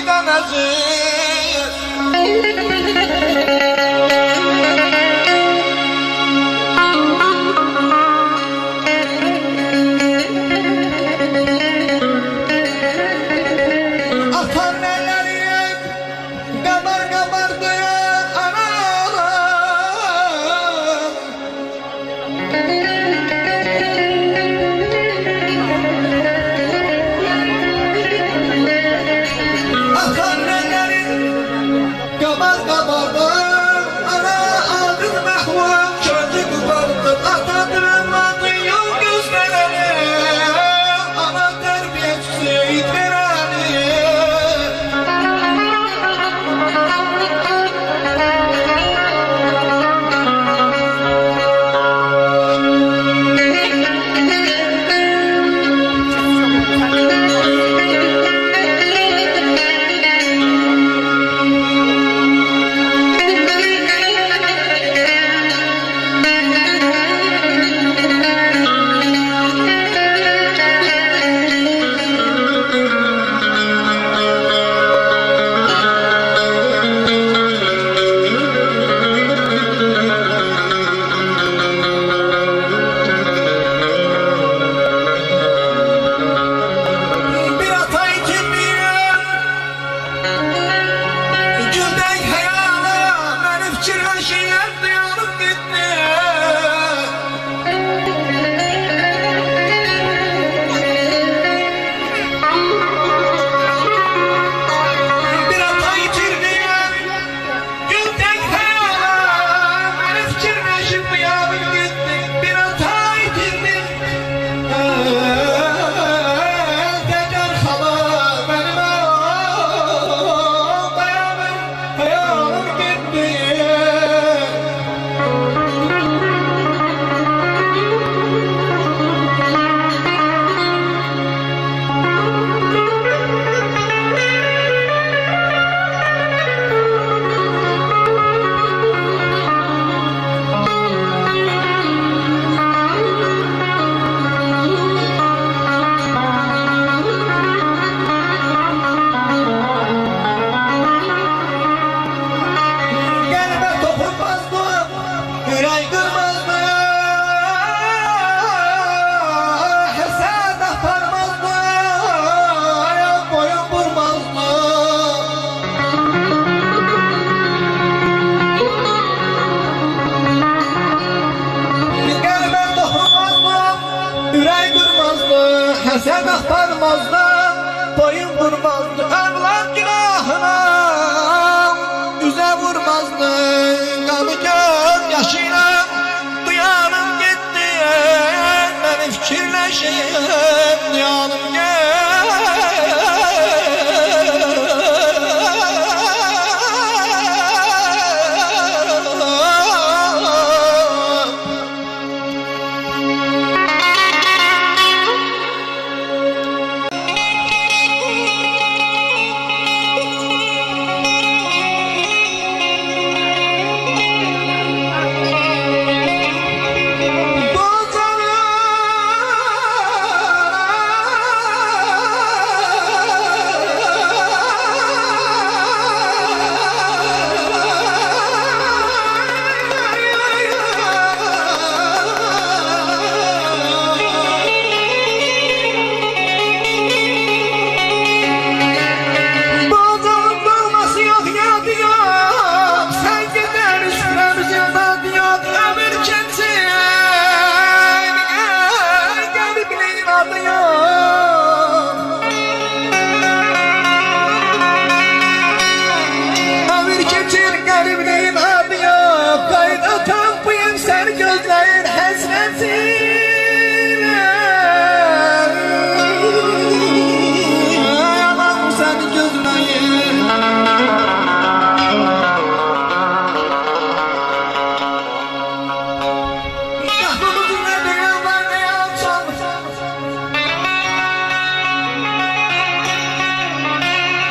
şeyden aziz. Atan ellerim kabar kabardı anam. Atan ellerim kabar kabardı ana ağzın mahvum çocuk vardı. Atadır madı yol gözleri ana terbiyesi itverani. Bir atay kimliğim güldek hayala beni fikirleşiyen duyarım gitti. Bir atay kimliğim güldek hayala beni fikirleşip duyarım gitti. Bir atay kimliğim Teker hala benim hayalım gitti. Gelme dokunmazdı, yüreği kırmazdı, hesap aparmazdı, ayak boyun vurmazdı. Gelme dokunmazdı, yüreği kırmazdı, hesap aparmazdı, boyun vurmazdı. Evlat günahına yüze vurmazdı, kanı göz yaşıyla duyarım gitti. Beni fikirleşeyim duyarım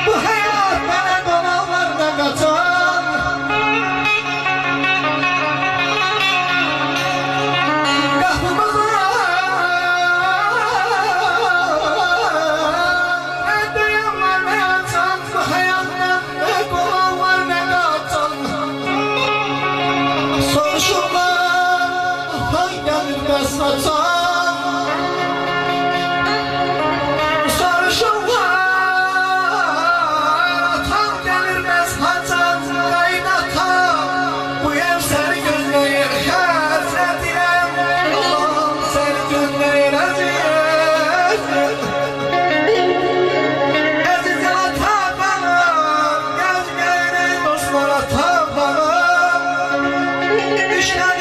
Bu hayat bana donalardan kaçan Soruşurlar hangi gelmez saçan. Soruşurlar hangi gelmez saçan. Kaynata bu ev seni gözleyir hasretiyem. Allah seni gözleyir aziyet. Aziz yana tabanım, gel gel dostlara tabanım. İşler